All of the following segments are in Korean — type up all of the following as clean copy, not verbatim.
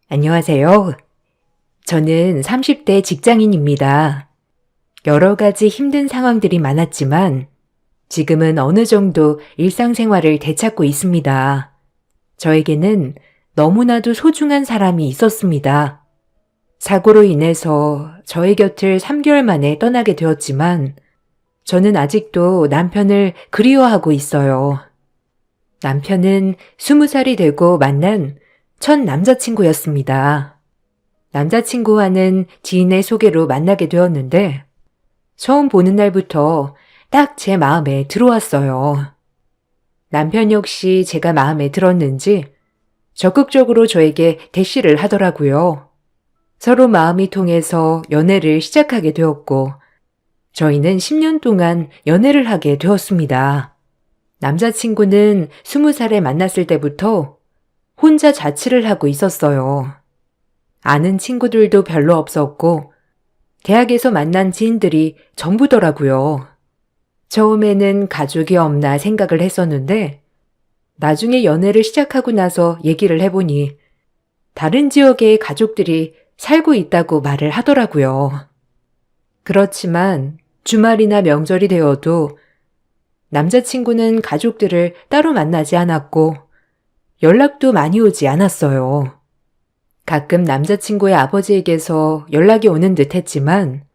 안녕하세요. 저는 30대 직장인입니다. 여러 가지 힘든 상황들이 많았지만 지금은 어느 정도 일상생활을 되찾고 있습니다. 저에게는 너무나도 소중한 사람이 있었습니다. 사고로 인해서 저의 곁을 3개월 만에 떠나게 되었지만 저는 아직도 남편을 그리워하고 있어요. 남편은 20살이 되고 만난 첫 남자친구였습니다. 남자친구와는 지인의 소개로 만나게 되었는데 처음 보는 날부터 딱 제 마음에 들어왔어요. 남편 역시 제가 마음에 들었는지 적극적으로 저에게 대시를 하더라고요. 서로 마음이 통해서 연애를 시작하게 되었고 저희는 10년 동안 연애를 하게 되었습니다. 남자친구는 20살에 만났을 때부터 혼자 자취를 하고 있었어요. 아는 친구들도 별로 없었고 대학에서 만난 지인들이 전부더라고요. 처음에는 가족이 없나 생각을 했었는데 나중에 연애를 시작하고 나서 얘기를 해보니 다른 지역에 가족들이 살고 있다고 말을 하더라고요. 그렇지만 주말이나 명절이 되어도 남자친구는 가족들을 따로 만나지 않았고 연락도 많이 오지 않았어요. 가끔 남자친구의 아버지에게서 연락이 오는 듯 했지만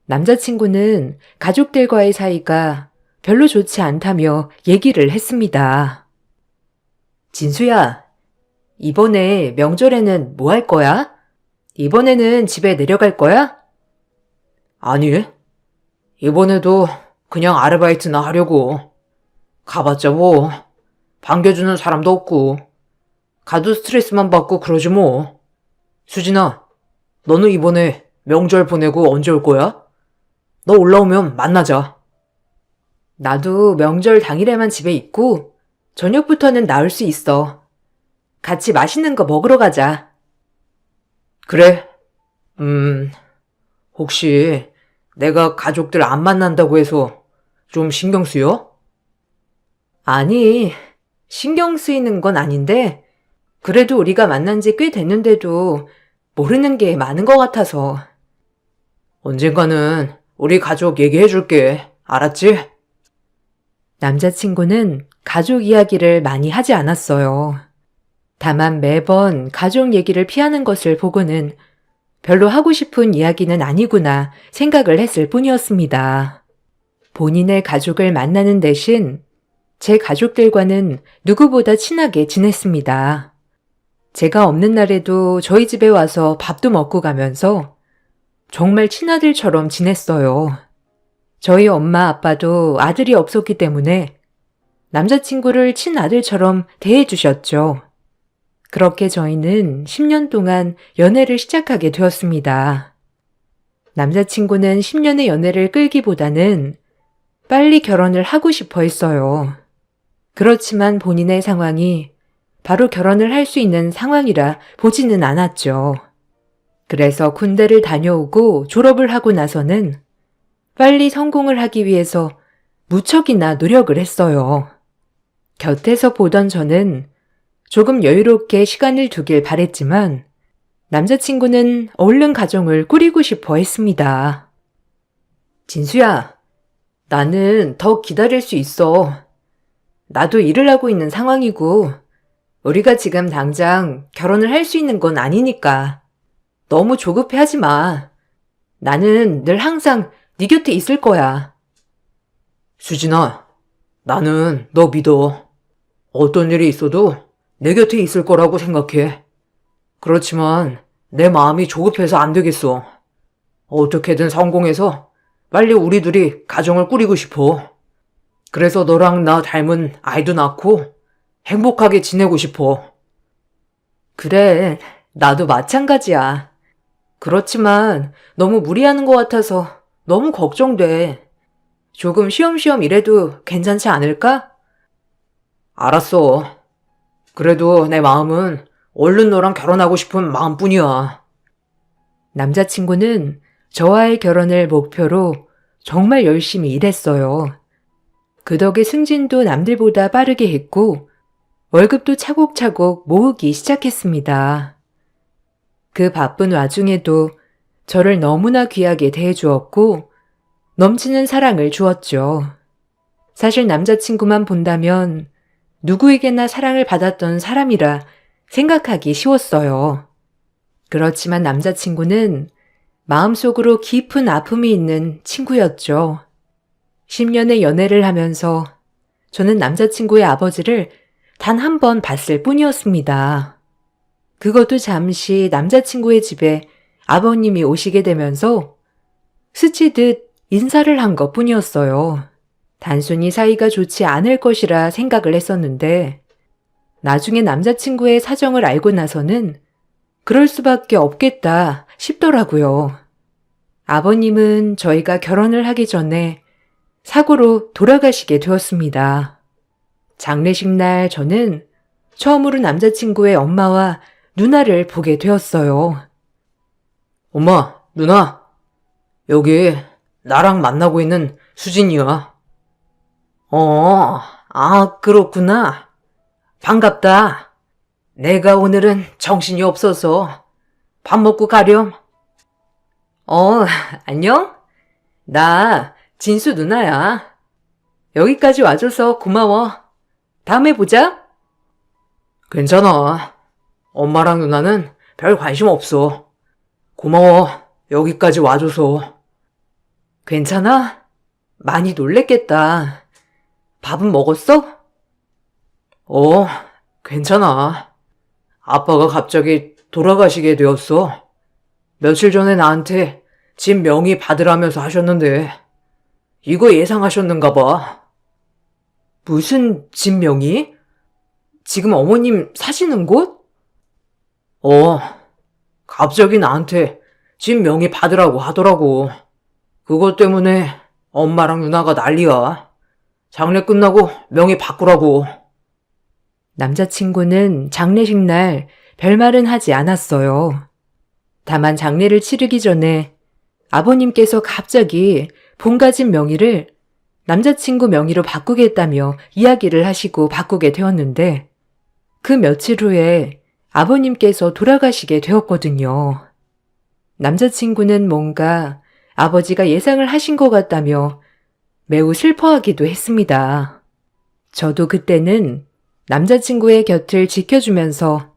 남자친구는 가족들과의 사이가 별로 좋지 않다며 얘기를 했습니다. 진수야, 이번에 명절에는 뭐 할 거야? 이번에는 집에 내려갈 거야? 아니, 이번에도 그냥 아르바이트나 하려고. 가봤자 뭐, 반겨주는 사람도 없고, 가도 스트레스만 받고 그러지 뭐. 수진아, 너는 이번에 명절 보내고 언제 올 거야? 너 올라오면 만나자. 나도 명절 당일에만 집에 있고 저녁부터는 나올 수 있어. 같이 맛있는 거 먹으러 가자. 그래? 혹시 내가 가족들 안 만난다고 해서 좀 신경 쓰여? 아니, 신경 쓰이는 건 아닌데 그래도 우리가 만난 지 꽤 됐는데도 모르는 게 많은 것 같아서. 언젠가는 우리 가족 얘기해 줄게. 알았지? 남자친구는 가족 이야기를 많이 하지 않았어요. 다만 매번 가족 얘기를 피하는 것을 보고는 별로 하고 싶은 이야기는 아니구나 생각을 했을 뿐이었습니다. 본인의 가족을 만나는 대신 제 가족들과는 누구보다 친하게 지냈습니다. 제가 없는 날에도 저희 집에 와서 밥도 먹고 가면서 정말 친아들처럼 지냈어요. 저희 엄마 아빠도 아들이 없었기 때문에 남자친구를 친아들처럼 대해주셨죠. 그렇게 저희는 10년 동안 연애를 시작하게 되었습니다. 남자친구는 10년의 연애를 끌기보다는 빨리 결혼을 하고 싶어 했어요. 그렇지만 본인의 상황이 바로 결혼을 할 수 있는 상황이라 보지는 않았죠. 그래서 군대를 다녀오고 졸업을 하고 나서는 빨리 성공을 하기 위해서 무척이나 노력을 했어요. 곁에서 보던 저는 조금 여유롭게 시간을 두길 바랬지만 남자친구는 얼른 가정을 꾸리고 싶어 했습니다. 진수야, 나는 더 기다릴 수 있어. 나도 일을 하고 있는 상황이고 우리가 지금 당장 결혼을 할 수 있는 건 아니니까 너무 조급해하지 마. 나는 늘 항상 네 곁에 있을 거야. 수진아, 나는 너 믿어. 어떤 일이 있어도 내 곁에 있을 거라고 생각해. 그렇지만 내 마음이 조급해서 안 되겠어. 어떻게든 성공해서 빨리 우리 둘이 가정을 꾸리고 싶어. 그래서 너랑 나 닮은 아이도 낳고 행복하게 지내고 싶어. 그래, 나도 마찬가지야. 그렇지만 너무 무리하는 것 같아서 너무 걱정돼. 조금 쉬엄쉬엄 일해도 괜찮지 않을까? 알았어. 그래도 내 마음은 얼른 너랑 결혼하고 싶은 마음뿐이야. 남자친구는 저와의 결혼을 목표로 정말 열심히 일했어요. 그 덕에 승진도 남들보다 빠르게 했고 월급도 차곡차곡 모으기 시작했습니다. 그 바쁜 와중에도 저를 너무나 귀하게 대해주었고 넘치는 사랑을 주었죠. 사실 남자친구만 본다면 누구에게나 사랑을 받았던 사람이라 생각하기 쉬웠어요. 그렇지만 남자친구는 마음속으로 깊은 아픔이 있는 친구였죠. 10년의 연애를 하면서 저는 남자친구의 아버지를 단 한 번 봤을 뿐이었습니다. 그것도 잠시 남자친구의 집에 아버님이 오시게 되면서 스치듯 인사를 한 것 뿐이었어요. 단순히 사이가 좋지 않을 것이라 생각을 했었는데 나중에 남자친구의 사정을 알고 나서는 그럴 수밖에 없겠다 싶더라고요. 아버님은 저희가 결혼을 하기 전에 사고로 돌아가시게 되었습니다. 장례식 날 저는 처음으로 남자친구의 엄마와 누나를 보게 되었어요. 엄마, 누나, 여기 나랑 만나고 있는 수진이야. 그렇구나. 반갑다. 내가 오늘은 정신이 없어서 밥 먹고 가렴. 안녕? 나 진수 누나야. 여기까지 와줘서 고마워. 다음에 보자. 괜찮아. 엄마랑 누나는 별 관심 없어. 고마워. 여기까지 와줘서. 괜찮아? 많이 놀랬겠다. 밥은 먹었어? 괜찮아. 아빠가 갑자기 돌아가시게 되었어. 며칠 전에 나한테 집 명의 받으라면서 하셨는데 이거 예상하셨는가 봐. 무슨 집 명의? 지금 어머님 사시는 곳? 갑자기 나한테 집 명의 받으라고 하더라고. 그것 때문에 엄마랑 누나가 난리야. 장례 끝나고 명의 바꾸라고. 남자친구는 장례식 날 별말은 하지 않았어요. 다만 장례를 치르기 전에 아버님께서 갑자기 본가집 명의를 남자친구 명의로 바꾸겠다며 이야기를 하시고 바꾸게 되었는데 그 며칠 후에 아버님께서 돌아가시게 되었거든요. 남자친구는 뭔가 아버지가 예상을 하신 것 같다며 매우 슬퍼하기도 했습니다. 저도 그때는 남자친구의 곁을 지켜주면서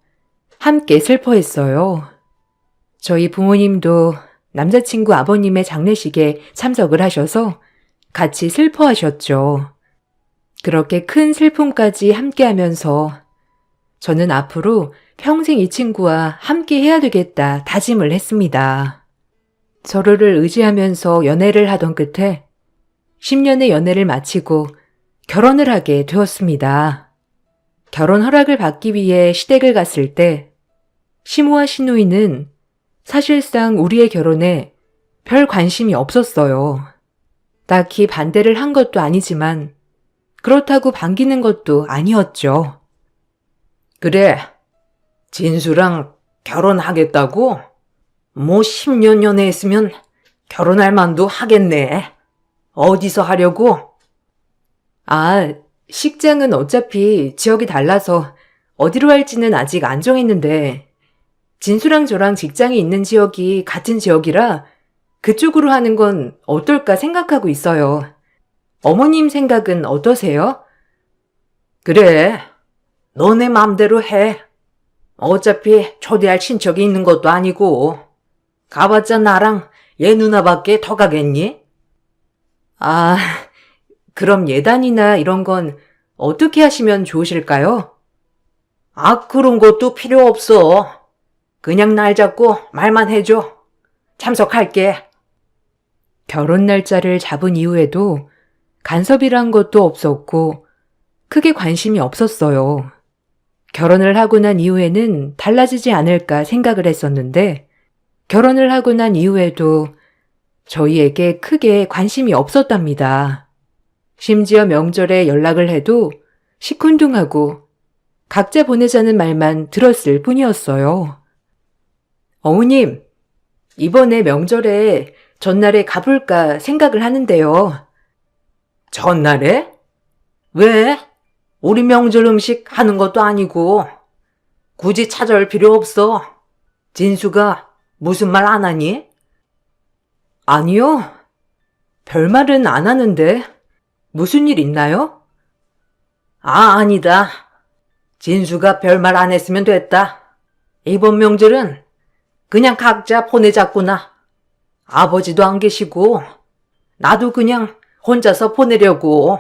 함께 슬퍼했어요. 저희 부모님도 남자친구 아버님의 장례식에 참석을 하셔서 같이 슬퍼하셨죠. 그렇게 큰 슬픔까지 함께 하면서 저는 앞으로 평생 이 친구와 함께 해야 되겠다 다짐을 했습니다. 서로를 의지하면서 연애를 하던 끝에 10년의 연애를 마치고 결혼을 하게 되었습니다. 결혼 허락을 받기 위해 시댁을 갔을 때 시모와 시누이는 사실상 우리의 결혼에 별 관심이 없었어요. 딱히 반대를 한 것도 아니지만 그렇다고 반기는 것도 아니었죠. 그래, 진수랑 결혼하겠다고? 뭐 10년 연애했으면 결혼할 만도 하겠네. 어디서 하려고? 식장은 어차피 지역이 달라서 어디로 할지는 아직 안 정했는데 진수랑 저랑 직장이 있는 지역이 같은 지역이라 그쪽으로 하는 건 어떨까 생각하고 있어요. 어머님 생각은 어떠세요? 그래, 너네 맘대로 해. 어차피 초대할 친척이 있는 것도 아니고 가봤자 나랑 얘 누나밖에 더 가겠니? 그럼 예단이나 이런 건 어떻게 하시면 좋으실까요? 그런 것도 필요 없어. 그냥 날 잡고 말만 해줘. 참석할게. 결혼 날짜를 잡은 이후에도 간섭이란 것도 없었고 크게 관심이 없었어요. 결혼을 하고 난 이후에는 달라지지 않을까 생각을 했었는데 결혼을 하고 난 이후에도 저희에게 크게 관심이 없었답니다. 심지어 명절에 연락을 해도 시큰둥하고 각자 보내자는 말만 들었을 뿐이었어요. 어머님, 이번에 명절에 전날에 가볼까 생각을 하는데요. 전날에? 왜? 우리 명절 음식 하는 것도 아니고 굳이 찾아올 필요 없어. 진수가 무슨 말 안 하니? 아니요. 별말은 안 하는데 무슨 일 있나요? 아니다. 진수가 별말 안 했으면 됐다. 이번 명절은 그냥 각자 보내자꾸나. 아버지도 안 계시고 나도 그냥 혼자서 보내려고.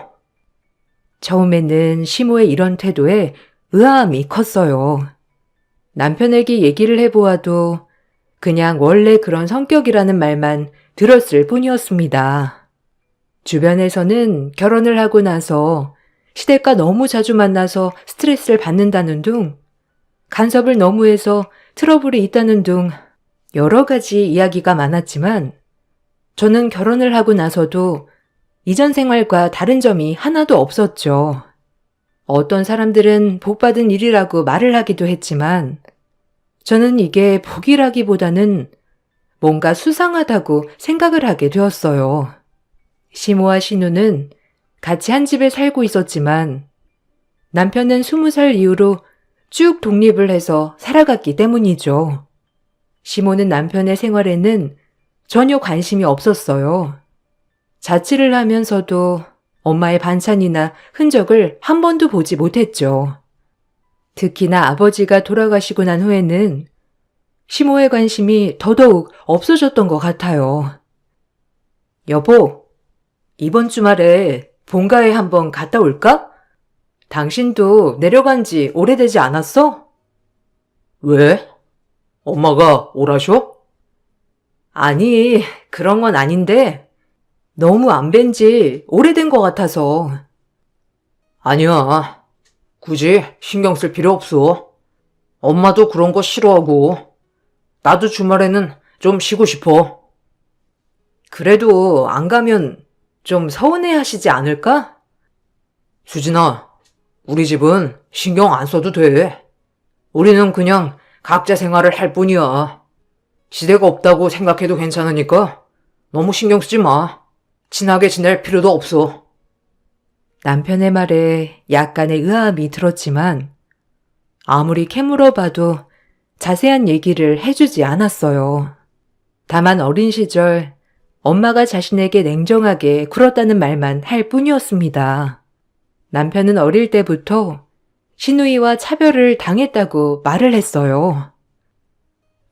처음에는 시모의 이런 태도에 의아함이 컸어요. 남편에게 얘기를 해보아도 그냥 원래 그런 성격이라는 말만 들었을 뿐이었습니다. 주변에서는 결혼을 하고 나서 시댁과 너무 자주 만나서 스트레스를 받는다는 둥, 간섭을 너무 해서 트러블이 있다는 둥 여러 가지 이야기가 많았지만 저는 결혼을 하고 나서도 이전 생활과 다른 점이 하나도 없었죠. 어떤 사람들은 복받은 일이라고 말을 하기도 했지만 저는 이게 복이라기보다는 뭔가 수상하다고 생각을 하게 되었어요. 시모와 신우는 같이 한 집에 살고 있었지만 남편은 20살 이후로 쭉 독립을 해서 살아갔기 때문이죠. 시모는 남편의 생활에는 전혀 관심이 없었어요. 자취를 하면서도 엄마의 반찬이나 흔적을 한 번도 보지 못했죠. 특히나 아버지가 돌아가시고 난 후에는 시모의 관심이 더더욱 없어졌던 것 같아요. 여보, 이번 주말에 본가에 한번 갔다 올까? 당신도 내려간 지 오래되지 않았어? 왜? 엄마가 오라셔? 아니, 그런 건 아닌데 너무 안 뵌 지 오래된 것 같아서. 아니야. 굳이 신경 쓸 필요 없어. 엄마도 그런 거 싫어하고. 나도 주말에는 좀 쉬고 싶어. 그래도 안 가면 좀 서운해 하시지 않을까? 수진아, 우리 집은 신경 안 써도 돼. 우리는 그냥 각자 생활을 할 뿐이야. 시대가 없다고 생각해도 괜찮으니까 너무 신경 쓰지 마. 친하게 지낼 필요도 없어. 남편의 말에 약간의 의아함이 들었지만 아무리 캐물어봐도 자세한 얘기를 해주지 않았어요. 다만 어린 시절 엄마가 자신에게 냉정하게 굴었다는 말만 할 뿐이었습니다. 남편은 어릴 때부터 시누이와 차별을 당했다고 말을 했어요.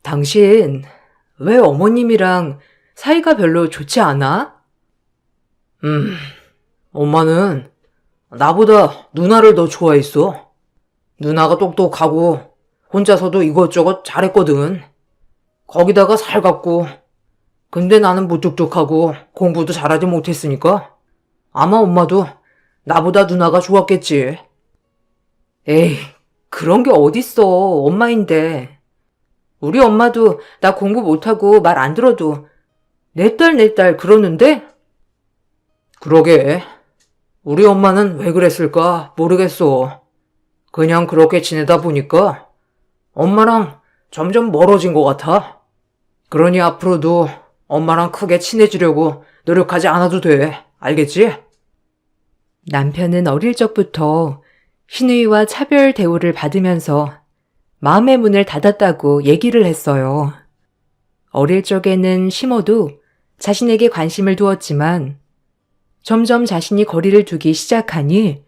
당신 왜 어머님이랑 사이가 별로 좋지 않아? 엄마는 나보다 누나를 더 좋아했어. 누나가 똑똑하고 혼자서도 이것저것 잘했거든. 거기다가 살갑고. 근데 나는 무뚝뚝하고 공부도 잘하지 못했으니까 아마 엄마도 나보다 누나가 좋았겠지. 에이, 그런 게 어딨어. 엄마인데. 우리 엄마도 나 공부 못하고 말 안 들어도 내 딸 그러는데? 그러게. 우리 엄마는 왜 그랬을까 모르겠어. 그냥 그렇게 지내다 보니까 엄마랑 점점 멀어진 것 같아. 그러니 앞으로도 엄마랑 크게 친해지려고 노력하지 않아도 돼. 알겠지? 남편은 어릴 적부터 시누이와 차별 대우를 받으면서 마음의 문을 닫았다고 얘기를 했어요. 어릴 적에는 시모도 자신에게 관심을 두었지만 점점 자신이 거리를 두기 시작하니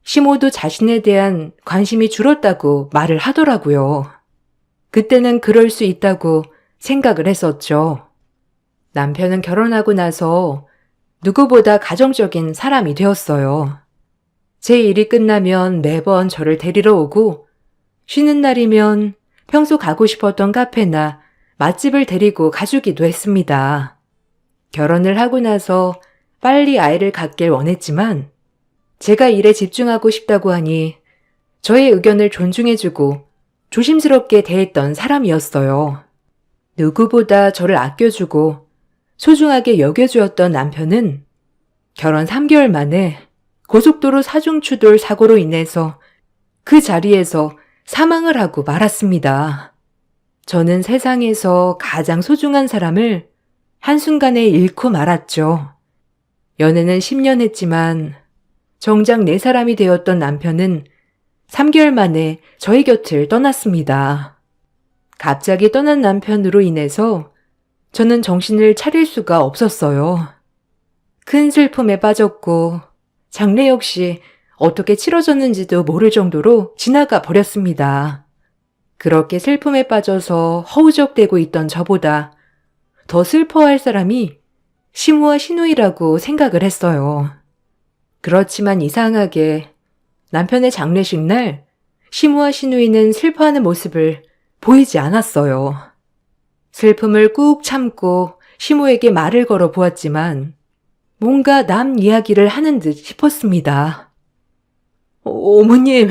시모도 자신에 대한 관심이 줄었다고 말을 하더라고요. 그때는 그럴 수 있다고 생각을 했었죠. 남편은 결혼하고 나서 누구보다 가정적인 사람이 되었어요. 제 일이 끝나면 매번 저를 데리러 오고 쉬는 날이면 평소 가고 싶었던 카페나 맛집을 데리고 가주기도 했습니다. 결혼을 하고 나서 빨리 아이를 갖길 원했지만 제가 일에 집중하고 싶다고 하니 저의 의견을 존중해주고 조심스럽게 대했던 사람이었어요. 누구보다 저를 아껴주고 소중하게 여겨주었던 남편은 결혼 3개월 만에 고속도로 사중추돌 사고로 인해서 그 자리에서 사망을 하고 말았습니다. 저는 세상에서 가장 소중한 사람을 한순간에 잃고 말았죠. 연애는 10년 했지만 정작 내 사람이 되었던 남편은 3개월 만에 저희 곁을 떠났습니다. 갑자기 떠난 남편으로 인해서 저는 정신을 차릴 수가 없었어요. 큰 슬픔에 빠졌고 장례 역시 어떻게 치러졌는지도 모를 정도로 지나가 버렸습니다. 그렇게 슬픔에 빠져서 허우적대고 있던 저보다 더 슬퍼할 사람이 시무와 시누이라고 생각을 했어요. 그렇지만 이상하게 남편의 장례식 날 시무와 시누이는 슬퍼하는 모습을 보이지 않았어요. 슬픔을 꾹 참고 시무에게 말을 걸어 보았지만 뭔가 남 이야기를 하는 듯 싶었습니다. 어머님,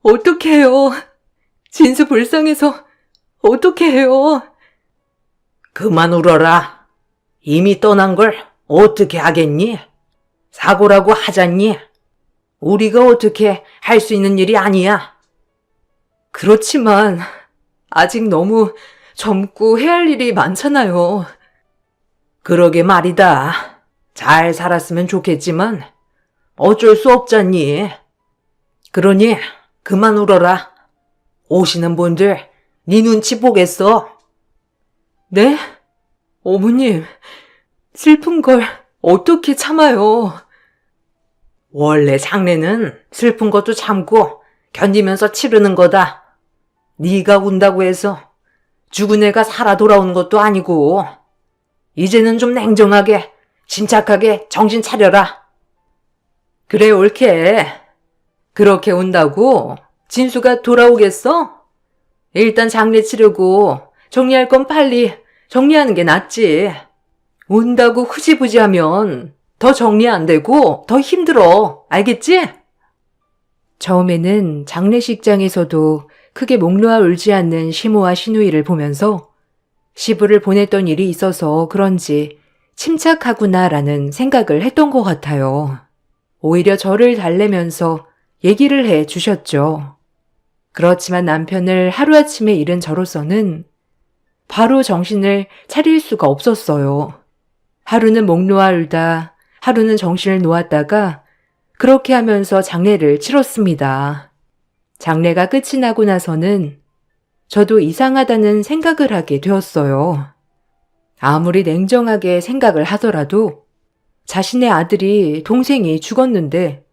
어떡해요? 진수 불쌍해서 어떡해요? 그만 울어라. 이미 떠난 걸 어떻게 하겠니? 사고라고 하잖니? 우리가 어떻게 할 수 있는 일이 아니야. 그렇지만 아직 너무 젊고 해야 할 일이 많잖아요. 그러게 말이다. 잘 살았으면 좋겠지만 어쩔 수 없잖니. 그러니 그만 울어라. 오시는 분들 네 눈치 보겠어. 네? 어머님, 슬픈 걸 어떻게 참아요? 원래 장례는 슬픈 것도 참고 견디면서 치르는 거다. 네가 운다고 해서 죽은 애가 살아 돌아오는 것도 아니고 이제는 좀 냉정하게 침착하게 정신 차려라. 그래 옳게. 그렇게 운다고 진수가 돌아오겠어? 일단 장례 치르고 정리할 건 빨리 정리하는 게 낫지. 운다고 흐지부지하면 더 정리 안 되고 더 힘들어. 알겠지? 처음에는 장례식장에서도 크게 목 놓아 울지 않는 시모와 시누이를 보면서 시부를 보냈던 일이 있어서 그런지 침착하구나라는 생각을 했던 것 같아요. 오히려 저를 달래면서 얘기를 해 주셨죠. 그렇지만 남편을 하루아침에 잃은 저로서는 바로 정신을 차릴 수가 없었어요. 하루는 목 놓아 울다, 하루는 정신을 놓았다가 그렇게 하면서 장례를 치렀습니다. 장례가 끝이 나고 나서는 저도 이상하다는 생각을 하게 되었어요. 아무리 냉정하게 생각을 하더라도 자신의 아들이 동생이 죽었는데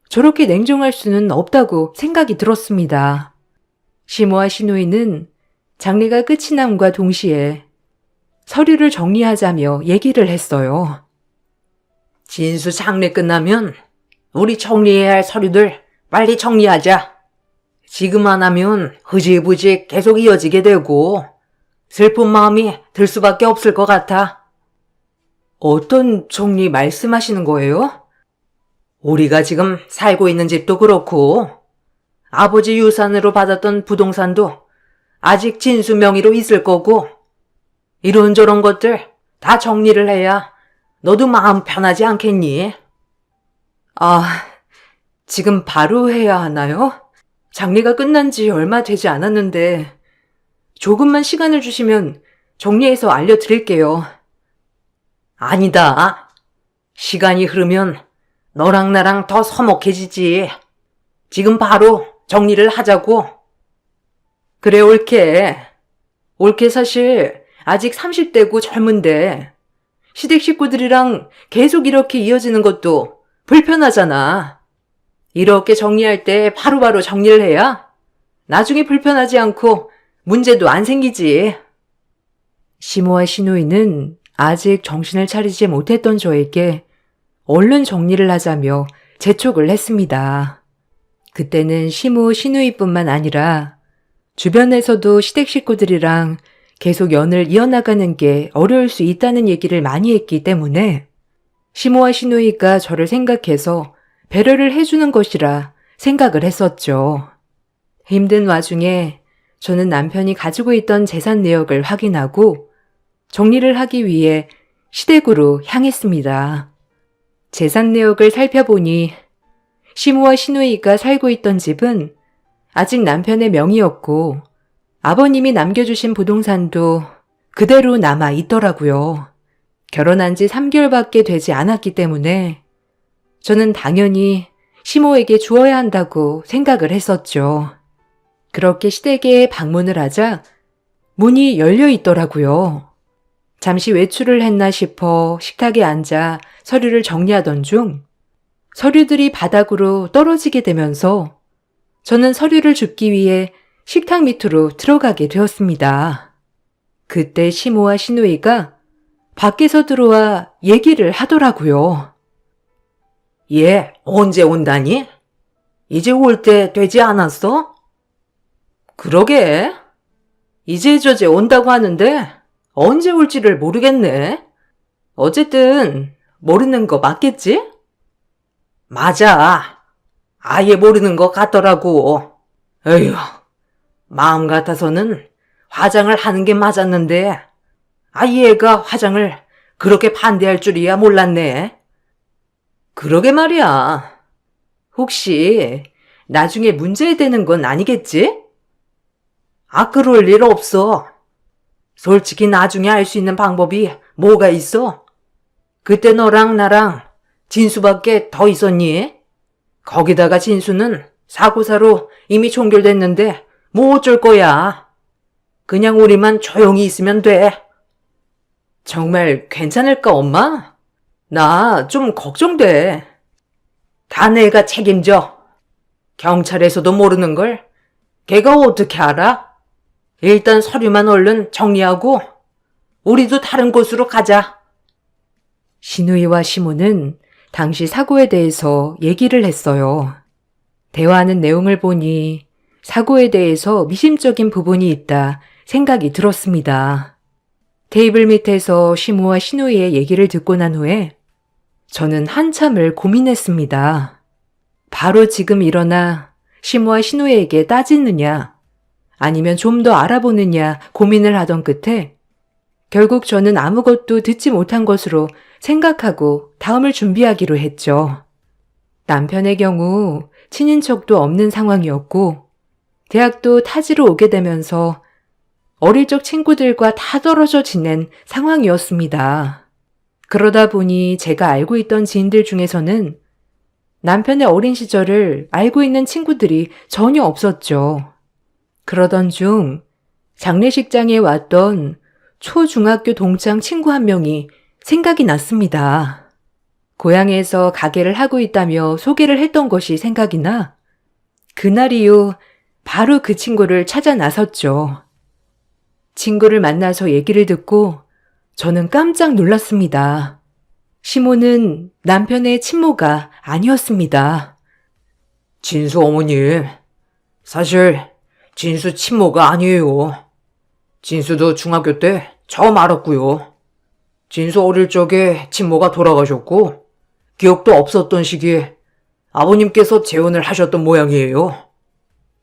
저렇게 냉정할 수는 없다고 생각이 들었습니다. 시모와 시누이는 장례가 끝이 남과 동시에 서류를 정리하자며 얘기를 했어요. 진수 장례 끝나면 우리 정리해야 할 서류들 빨리 정리하자. 지금 안 하면 흐지부지 계속 이어지게 되고 슬픈 마음이 들 수밖에 없을 것 같아. 어떤 정리 말씀하시는 거예요? 우리가 지금 살고 있는 집도 그렇고 아버지 유산으로 받았던 부동산도 아직 진수 명의로 있을 거고 이런저런 것들 다 정리를 해야 너도 마음 편하지 않겠니? 아, 지금 바로 해야 하나요? 장례가 끝난 지 얼마 되지 않았는데 조금만 시간을 주시면 정리해서 알려드릴게요. 아니다. 시간이 흐르면 너랑 나랑 더 서먹해지지. 지금 바로 정리를 하자고. 그래, 옳게. 옳게 사실 아직 30대고 젊은데 시댁 식구들이랑 계속 이렇게 이어지는 것도 불편하잖아. 이렇게 정리할 때 바로바로 정리를 해야 나중에 불편하지 않고 문제도 안 생기지. 시모와 시누이는 아직 정신을 차리지 못했던 저에게 얼른 정리를 하자며 재촉을 했습니다. 그때는 시모, 시누이뿐만 아니라 주변에서도 시댁 식구들이랑 계속 연을 이어나가는 게 어려울 수 있다는 얘기를 많이 했기 때문에 시모와 시누이가 저를 생각해서 배려를 해주는 것이라 생각을 했었죠. 힘든 와중에 저는 남편이 가지고 있던 재산 내역을 확인하고 정리를 하기 위해 시댁으로 향했습니다. 재산 내역을 살펴보니 시모와 시누이가 살고 있던 집은 아직 남편의 명의였고 아버님이 남겨주신 부동산도 그대로 남아 있더라고요. 결혼한 지 3개월밖에 되지 않았기 때문에 저는 당연히 시모에게 주어야 한다고 생각을 했었죠. 그렇게 시댁에 방문을 하자 문이 열려 있더라고요. 잠시 외출을 했나 싶어 식탁에 앉아 서류를 정리하던 중 서류들이 바닥으로 떨어지게 되면서 저는 서류를 줍기 위해 식탁 밑으로 들어가게 되었습니다. 그때 시모와 시누이가 밖에서 들어와 얘기를 하더라고요. 얘 언제 온다니? 이제 올 때 되지 않았어? 그러게. 이제 저제 온다고 하는데 언제 올지를 모르겠네. 어쨌든 모르는 거 맞겠지? 맞아. 아예 모르는 것 같더라고. 에휴, 마음 같아서는 화장을 하는 게 맞았는데 얘가 화장을 그렇게 반대할 줄이야 몰랐네. 그러게 말이야. 혹시 나중에 문제되는 건 아니겠지? 그럴 일 없어. 솔직히 나중에 알 수 있는 방법이 뭐가 있어? 그때 너랑 나랑 진수밖에 더 있었니? 거기다가 진수는 사고사로 이미 종결됐는데 뭐 어쩔 거야. 그냥 우리만 조용히 있으면 돼. 정말 괜찮을까, 엄마? 나 좀 걱정돼. 다 내가 책임져. 경찰에서도 모르는 걸 걔가 어떻게 알아? 일단 서류만 얼른 정리하고 우리도 다른 곳으로 가자. 시누이와 시모는 당시 사고에 대해서 얘기를 했어요. 대화하는 내용을 보니 사고에 대해서 미심적인 부분이 있다 생각이 들었습니다. 테이블 밑에서 시모와 시누이의 얘기를 듣고 난 후에 저는 한참을 고민했습니다. 바로 지금 일어나 시모와 시누이에게 따지느냐 아니면 좀 더 알아보느냐 고민을 하던 끝에 결국 저는 아무것도 듣지 못한 것으로 생각하고 다음을 준비하기로 했죠. 남편의 경우 친인척도 없는 상황이었고 대학도 타지로 오게 되면서 어릴 적 친구들과 다 떨어져 지낸 상황이었습니다. 그러다 보니 제가 알고 있던 지인들 중에서는 남편의 어린 시절을 알고 있는 친구들이 전혀 없었죠. 그러던 중 장례식장에 왔던 초중학교 동창 친구 한 명이 생각이 났습니다. 고향에서 가게를 하고 있다며 소개를 했던 것이 생각이 나 그날 이후 바로 그 친구를 찾아 나섰죠. 친구를 만나서 얘기를 듣고 저는 깜짝 놀랐습니다. 시모는 남편의 친모가 아니었습니다. 진수 어머님, 사실 진수 친모가 아니에요. 진수도 중학교 때 처음 알았고요. 진수 어릴 적에 친모가 돌아가셨고 기억도 없었던 시기에 아버님께서 재혼을 하셨던 모양이에요.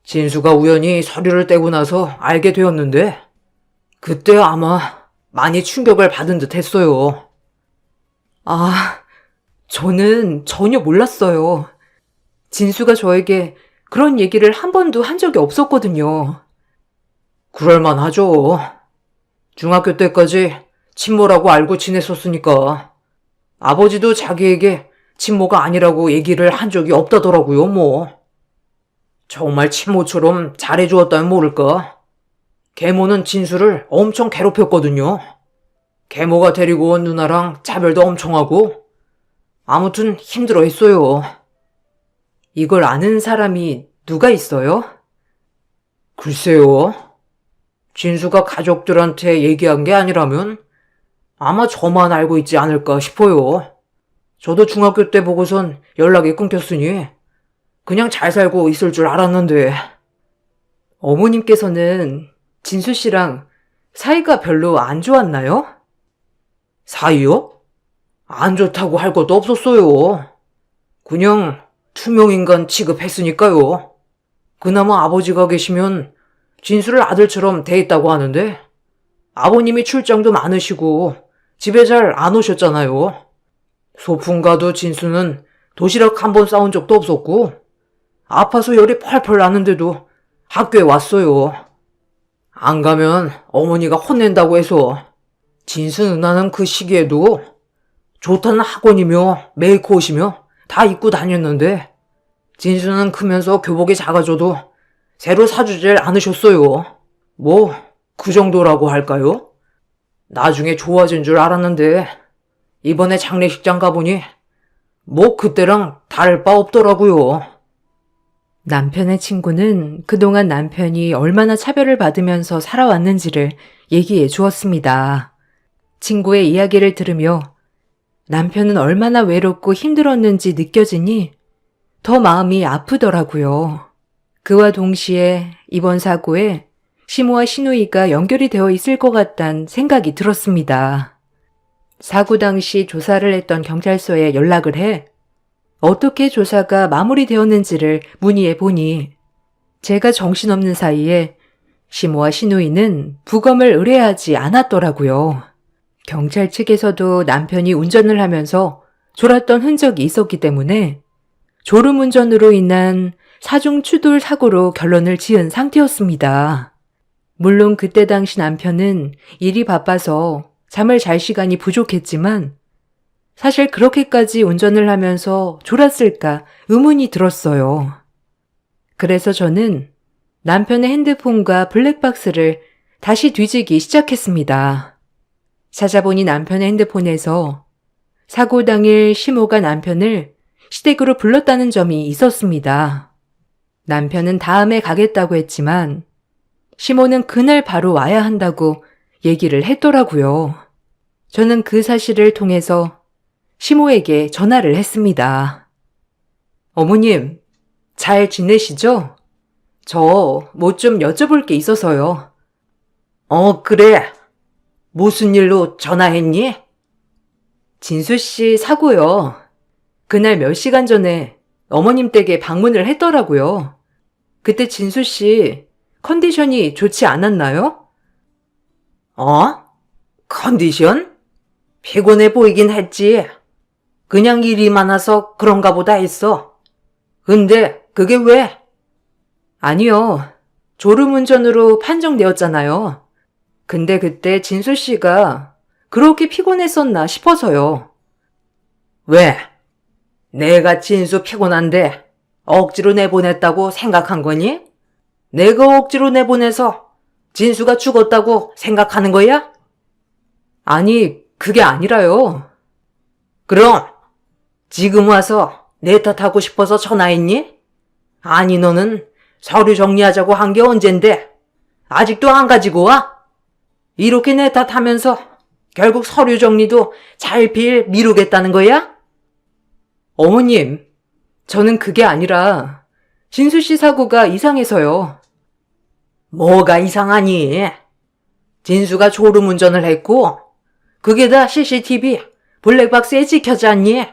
진수가 우연히 서류를 떼고 나서 알게 되었는데 그때 아마 많이 충격을 받은 듯 했어요. 저는 전혀 몰랐어요. 진수가 저에게 그런 얘기를 한 번도 한 적이 없었거든요. 그럴만하죠. 중학교 때까지 친모라고 알고 지냈었으니까 아버지도 자기에게 친모가 아니라고 얘기를 한 적이 없다더라고요, 뭐. 정말 친모처럼 잘해주었다면 모를까. 계모는 진수를 엄청 괴롭혔거든요. 계모가 데리고 온 누나랑 차별도 엄청 하고 아무튼 힘들어했어요. 이걸 아는 사람이 누가 있어요? 글쎄요. 진수가 가족들한테 얘기한 게 아니라면 아마 저만 알고 있지 않을까 싶어요. 저도 중학교 때 보고선 연락이 끊겼으니 그냥 잘 살고 있을 줄 알았는데. 어머님께서는 진수 씨랑 사이가 별로 안 좋았나요? 사이요? 안 좋다고 할 것도 없었어요. 그냥 투명인간 취급했으니까요. 그나마 아버지가 계시면 진수를 아들처럼 대했다고 하는데 아버님이 출장도 많으시고 집에 잘 안 오셨잖아요. 소풍 가도 진수는 도시락 한 번 싸운 적도 없었고 아파서 열이 펄펄 나는데도 학교에 왔어요. 안 가면 어머니가 혼낸다고 해서 진수 누나는 그 시기에도 좋다는 학원이며 메이크옷이며 다 입고 다녔는데 진수는 크면서 교복이 작아져도 새로 사주질 않으셨어요. 뭐, 그 정도라고 할까요? 나중에 좋아진 줄 알았는데, 이번에 장례식장 가보니, 뭐 그때랑 다를 바 없더라고요. 남편의 친구는 그동안 남편이 얼마나 차별을 받으면서 살아왔는지를 얘기해 주었습니다. 친구의 이야기를 들으며 남편은 얼마나 외롭고 힘들었는지 느껴지니 더 마음이 아프더라고요. 그와 동시에 이번 사고에 시모와 시누이가 연결이 되어 있을 것 같다는 생각이 들었습니다. 사고 당시 조사를 했던 경찰서에 연락을 해 어떻게 조사가 마무리되었는지를 문의해 보니 제가 정신없는 사이에 시모와 시누이는 부검을 의뢰하지 않았더라고요. 경찰 측에서도 남편이 운전을 하면서 졸았던 흔적이 있었기 때문에 졸음운전으로 인한 사중 추돌 사고로 결론을 지은 상태였습니다. 물론 그때 당시 남편은 일이 바빠서 잠을 잘 시간이 부족했지만 사실 그렇게까지 운전을 하면서 졸았을까 의문이 들었어요. 그래서 저는 남편의 핸드폰과 블랙박스를 다시 뒤지기 시작했습니다. 찾아보니 남편의 핸드폰에서 사고 당일 시모가 남편을 시댁으로 불렀다는 점이 있었습니다. 남편은 다음에 가겠다고 했지만 시모는 그날 바로 와야 한다고 얘기를 했더라고요. 저는 그 사실을 통해서 시모에게 전화를 했습니다. 어머님, 잘 지내시죠? 저 뭐 좀 여쭤볼 게 있어서요. 그래. 무슨 일로 전화했니? 진수 씨 사고요. 그날 몇 시간 전에 어머님 댁에 방문을 했더라고요. 그때 진수 씨 컨디션이 좋지 않았나요? 컨디션? 피곤해 보이긴 했지. 그냥 일이 많아서 그런가 보다 했어. 근데 그게 왜? 아니요. 졸음운전으로 판정되었잖아요. 근데 그때 진수 씨가 그렇게 피곤했었나 싶어서요. 왜? 내가 진수 피곤한데 억지로 내보냈다고 생각한 거니? 내가 억지로 내보내서 진수가 죽었다고 생각하는 거야? 아니, 그게 아니라요. 그럼 지금 와서 내 탓하고 싶어서 전화했니? 아니 너는 서류 정리하자고 한 게 언젠데 아직도 안 가지고 와? 이렇게 내 탓하면서 결국 서류 정리도 잘필 미루겠다는 거야? 어머님, 저는 그게 아니라 진수 씨 사고가 이상해서요. 뭐가 이상하니? 진수가 졸음운전을 했고 그게 다 CCTV 블랙박스에 찍혀지 않니?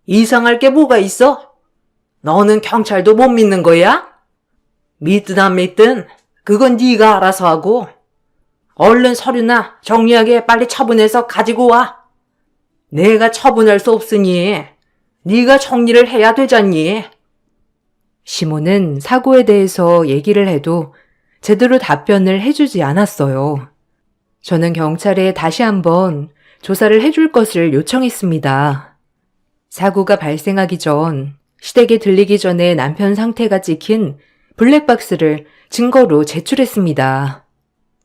이상할 게 뭐가 있어? 너는 경찰도 못 믿는 거야? 믿든 안 믿든 그건 네가 알아서 하고 얼른 서류나 정리하게 빨리 처분해서 가지고 와. 내가 처분할 수 없으니 네가 정리를 해야 되잖니. 시모는 사고에 대해서 얘기를 해도 제대로 답변을 해주지 않았어요. 저는 경찰에 다시 한번 조사를 해줄 것을 요청했습니다. 사고가 발생하기 전 시댁에 들리기 전에 남편 상태가 찍힌 블랙박스를 증거로 제출했습니다.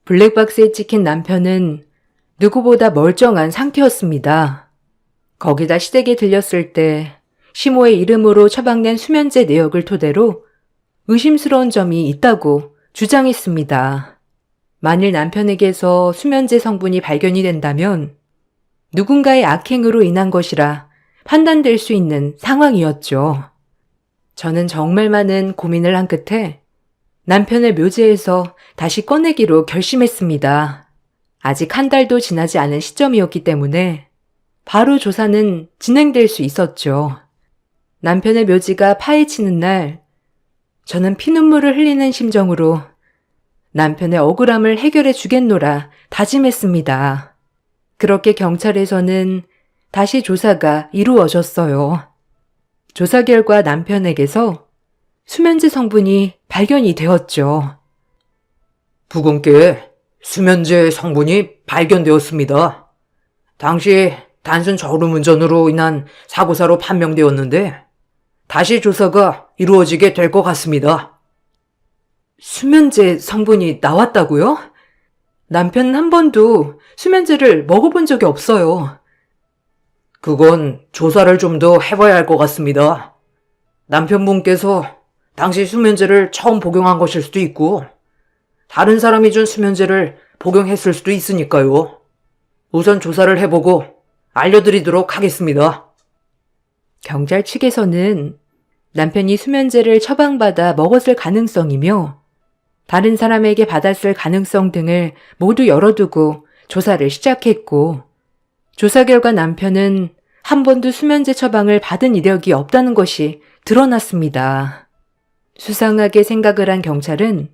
블랙박스에 찍힌 남편은 누구보다 멀쩡한 상태였습니다. 거기다 시댁에 들렸을 때 시모의 이름으로 처방된 수면제 내역을 토대로 의심스러운 점이 있다고 주장했습니다. 만일 남편에게서 수면제 성분이 발견이 된다면 누군가의 악행으로 인한 것이라 판단될 수 있는 상황이었죠. 저는 정말 많은 고민을 한 끝에 남편의 묘지에서 다시 꺼내기로 결심했습니다. 아직 한 달도 지나지 않은 시점이었기 때문에 바로 조사는 진행될 수 있었죠. 남편의 묘지가 파헤치는 날, 저는 피눈물을 흘리는 심정으로 남편의 억울함을 해결해 주겠노라 다짐했습니다. 그렇게 경찰에서는 다시 조사가 이루어졌어요. 조사 결과 남편에게서 수면제 성분이 발견이 되었죠. 부검께 수면제 성분이 발견되었습니다. 당시 단순 졸음운전으로 인한 사고사로 판명되었는데 다시 조사가 이루어지게 될 것 같습니다. 수면제 성분이 나왔다고요? 남편은 한 번도 수면제를 먹어본 적이 없어요. 그건 조사를 좀 더 해봐야 할 것 같습니다. 남편분께서 당시 수면제를 처음 복용한 것일 수도 있고, 다른 사람이 준 수면제를 복용했을 수도 있으니까요. 우선 조사를 해보고 알려드리도록 하겠습니다. 경찰 측에서는 남편이 수면제를 처방받아 먹었을 가능성이며 다른 사람에게 받았을 가능성 등을 모두 열어두고 조사를 시작했고, 조사 결과 남편은 한 번도 수면제 처방을 받은 이력이 없다는 것이 드러났습니다. 수상하게 생각을 한 경찰은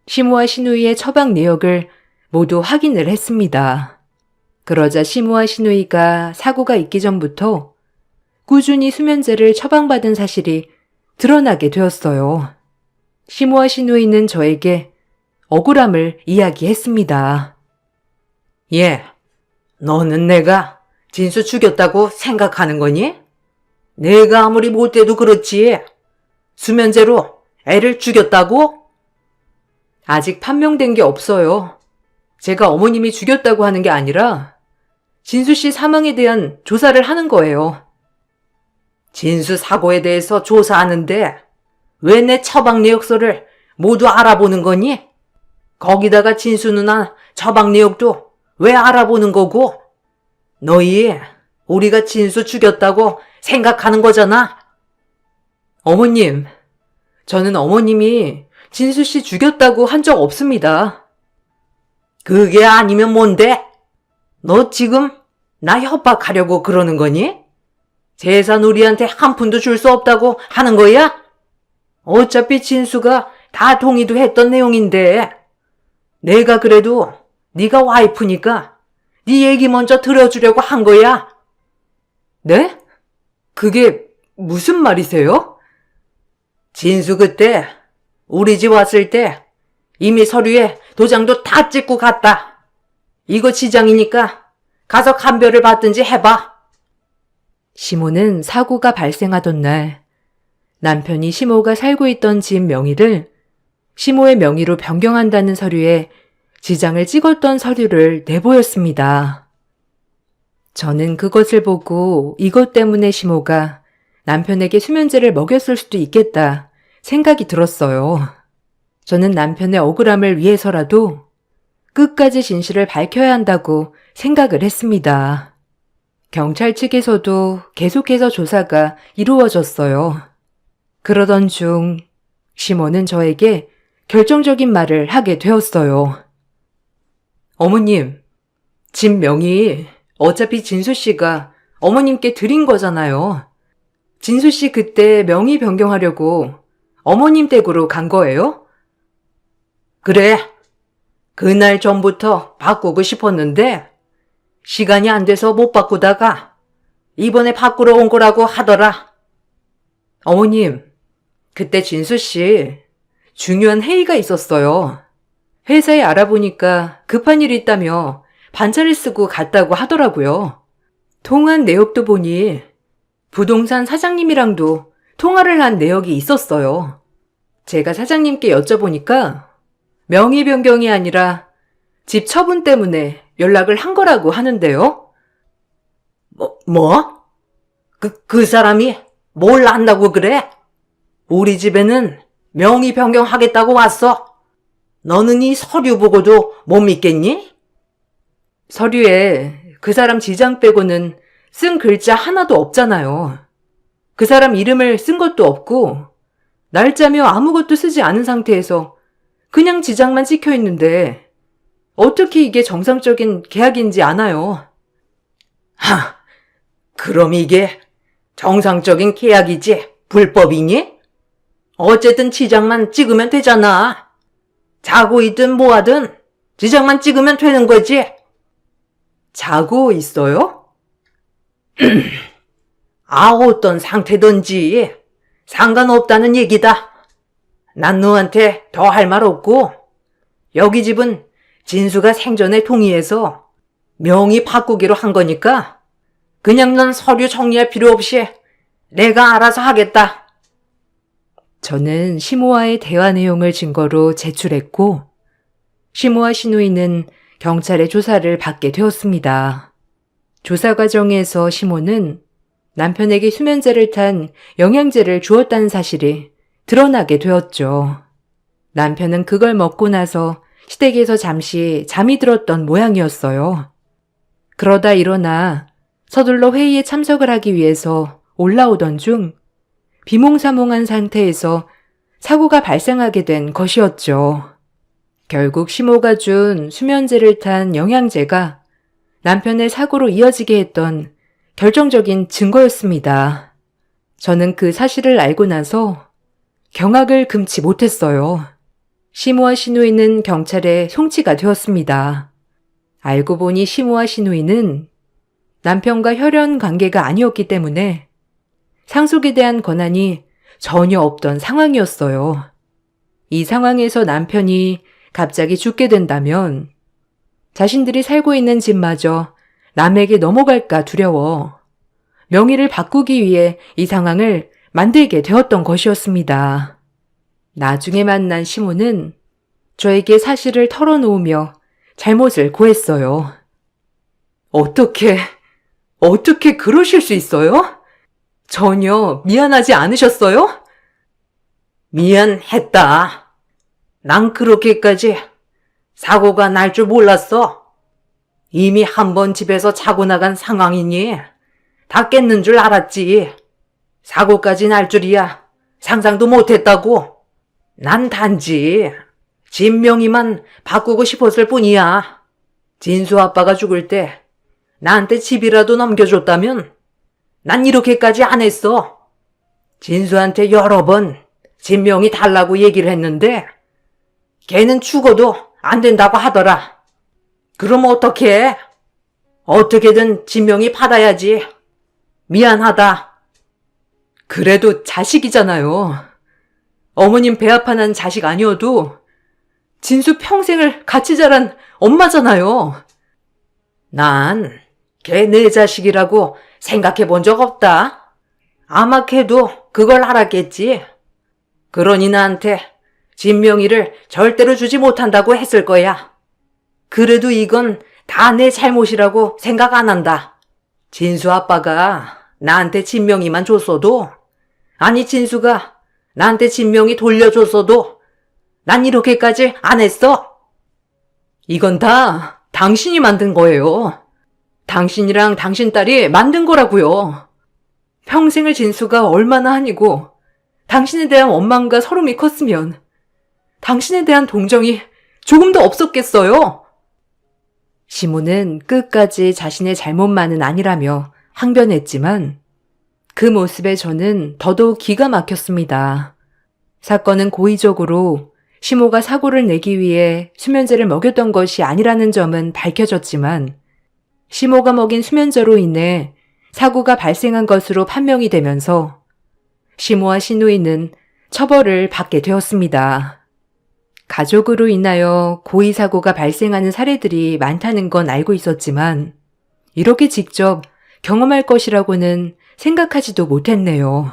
시모와 시누이의 처방 내역을 모두 확인을 했습니다. 그러자 시모와 시누이가 사고가 있기 전부터 꾸준히 수면제를 처방받은 사실이 드러나게 되었어요. 시모와 시누이는 저에게 억울함을 이야기했습니다. 예, 너는 내가 진수 죽였다고 생각하는 거니? 내가 아무리 못돼도 그렇지. 수면제로 애를 죽였다고? 아직 판명된 게 없어요. 제가 어머님이 죽였다고 하는 게 아니라 진수 씨 사망에 대한 조사를 하는 거예요. 진수 사고에 대해서 조사하는데 왜 내 처방 내역서를 모두 알아보는 거니? 거기다가 진수 누나 처방 내역도 왜 알아보는 거고? 너희 우리가 진수 죽였다고 생각하는 거잖아. 어머님, 저는 어머님이 진수 씨 죽였다고 한 적 없습니다. 그게 아니면 뭔데? 너 지금 나 협박하려고 그러는 거니? 재산 우리한테 한 푼도 줄 수 없다고 하는 거야? 어차피 진수가 다 동의도 했던 내용인데 내가 그래도 네가 와이프니까 네 얘기 먼저 들어주려고 한 거야. 네? 그게 무슨 말이세요? 진수 그때 우리 집 왔을 때 이미 서류에 도장도 다 찍고 갔다. 이거 지장이니까 가서 감별을 받든지 해봐. 시모는 사고가 발생하던 날 남편이 시모가 살고 있던 집 명의를 시모의 명의로 변경한다는 서류에 지장을 찍었던 서류를 내보였습니다. 저는 그것을 보고 이것 때문에 시모가 남편에게 수면제를 먹였을 수도 있겠다 생각이 들었어요. 저는 남편의 억울함을 위해서라도 끝까지 진실을 밝혀야 한다고 생각을 했습니다. 경찰 측에서도 계속해서 조사가 이루어졌어요. 그러던 중 시모는 저에게 결정적인 말을 하게 되었어요. 어머님, 집 명의 어차피 진수 씨가 어머님께 드린 거잖아요. 진수 씨 그때 명의 변경하려고 어머님 댁으로 간 거예요? 그래. 그날 전부터 바꾸고 싶었는데 시간이 안 돼서 못 바꾸다가 이번에 바꾸러 온 거라고 하더라. 어머님, 그때 진수 씨 중요한 회의가 있었어요. 회사에 알아보니까 급한 일이 있다며 반차를 쓰고 갔다고 하더라고요. 통화한 내역도 보니 부동산 사장님이랑도 통화를 한 내역이 있었어요. 제가 사장님께 여쭤보니까 명의 변경이 아니라 집 처분 때문에 연락을 한 거라고 하는데요. 뭐? 그 사람이 뭘 안다고 그래? 우리 집에는 명의 변경하겠다고 왔어. 너는 이 서류 보고도 못 믿겠니? 서류에 그 사람 지장 빼고는 쓴 글자 하나도 없잖아요. 그 사람 이름을 쓴 것도 없고 날짜며 아무것도 쓰지 않은 상태에서 그냥 지장만 찍혀 있는데 어떻게 이게 정상적인 계약인지 아나요? 그럼 이게 정상적인 계약이지 불법이니? 어쨌든 지장만 찍으면 되잖아. 자고 있든 뭐하든 지장만 찍으면 되는 거지. 자고 있어요? 어떤 상태든지 상관없다는 얘기다. 난 너한테 더 할 말 없고 여기 집은 진수가 생전에 동의해서 명의 바꾸기로 한 거니까 그냥 넌 서류 정리할 필요 없이 내가 알아서 하겠다. 저는 시모와의 대화 내용을 증거로 제출했고, 시모와 시누이는 경찰의 조사를 받게 되었습니다. 조사 과정에서 시모는 남편에게 수면제를 탄 영양제를 주었다는 사실이 드러나게 되었죠. 남편은 그걸 먹고 나서 시댁에서 잠시 잠이 들었던 모양이었어요. 그러다 일어나 서둘러 회의에 참석을 하기 위해서 올라오던 중 비몽사몽한 상태에서 사고가 발생하게 된 것이었죠. 결국 시모가 준 수면제를 탄 영양제가 남편의 사고로 이어지게 했던 결정적인 증거였습니다. 저는 그 사실을 알고 나서 경악을 금치 못했어요. 시모와 시누이는 경찰에 송치가 되었습니다. 알고 보니 시모와 시누이는 남편과 혈연 관계가 아니었기 때문에 상속에 대한 권한이 전혀 없던 상황이었어요. 이 상황에서 남편이 갑자기 죽게 된다면 자신들이 살고 있는 집마저 남에게 넘어갈까 두려워 명의를 바꾸기 위해 이 상황을 만들게 되었던 것이었습니다. 나중에 만난 시모는 저에게 사실을 털어놓으며 잘못을 고했어요. 어떻게 그러실 수 있어요? 전혀 미안하지 않으셨어요? 미안했다. 난 그렇게까지 사고가 날 줄 몰랐어. 이미 한 번 집에서 자고 나간 상황이니 다 깼는 줄 알았지. 사고까지 날 줄이야 상상도 못했다고. 난 단지 집 명의만 바꾸고 싶었을 뿐이야. 진수 아빠가 죽을 때 나한테 집이라도 넘겨줬다면 난 이렇게까지 안 했어. 진수한테 여러 번 집 명의 달라고 얘기를 했는데 걔는 죽어도 안 된다고 하더라. 그럼 어떡해? 어떻게든 집 명의 받아야지. 미안하다. 그래도 자식이잖아요. 어머님 배 아파 난 자식 아니어도 진수 평생을 같이 자란 엄마잖아요. 난 걔 내 자식이라고 생각해 본 적 없다. 아마 걔도 그걸 알았겠지. 그러니 나한테 집 명의를 절대로 주지 못한다고 했을 거야. 그래도 이건 다 내 잘못이라고 생각 안 한다. 진수 아빠가 나한테 집 명의만 줬어도, 아니 진수가 나한테 집 명의 돌려줬어도 난 이렇게까지 안 했어. 이건 다 당신이 만든 거예요. 당신이랑 당신 딸이 만든 거라고요. 평생을 진수가 얼마나 한이고 당신에 대한 원망과 서름이 컸으면 당신에 대한 동정이 조금도 없었겠어요? 시모는 끝까지 자신의 잘못만은 아니라며 항변했지만 그 모습에 저는 더더욱 기가 막혔습니다. 사건은 고의적으로 시모가 사고를 내기 위해 수면제를 먹였던 것이 아니라는 점은 밝혀졌지만 시모가 먹인 수면제로 인해 사고가 발생한 것으로 판명이 되면서 시모와 시누이는 처벌을 받게 되었습니다. 가족으로 인하여 고의 사고가 발생하는 사례들이 많다는 건 알고 있었지만 이렇게 직접 경험할 것이라고는 생각하지도 못했네요.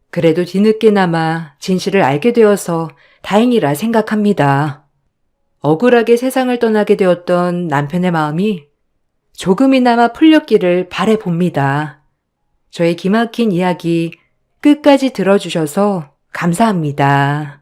그래도 뒤늦게나마 진실을 알게 되어서 다행이라 생각합니다. 억울하게 세상을 떠나게 되었던 남편의 마음이 조금이나마 풀렸기를 바라봅니다. 저의 기막힌 이야기 끝까지 들어주셔서 감사합니다.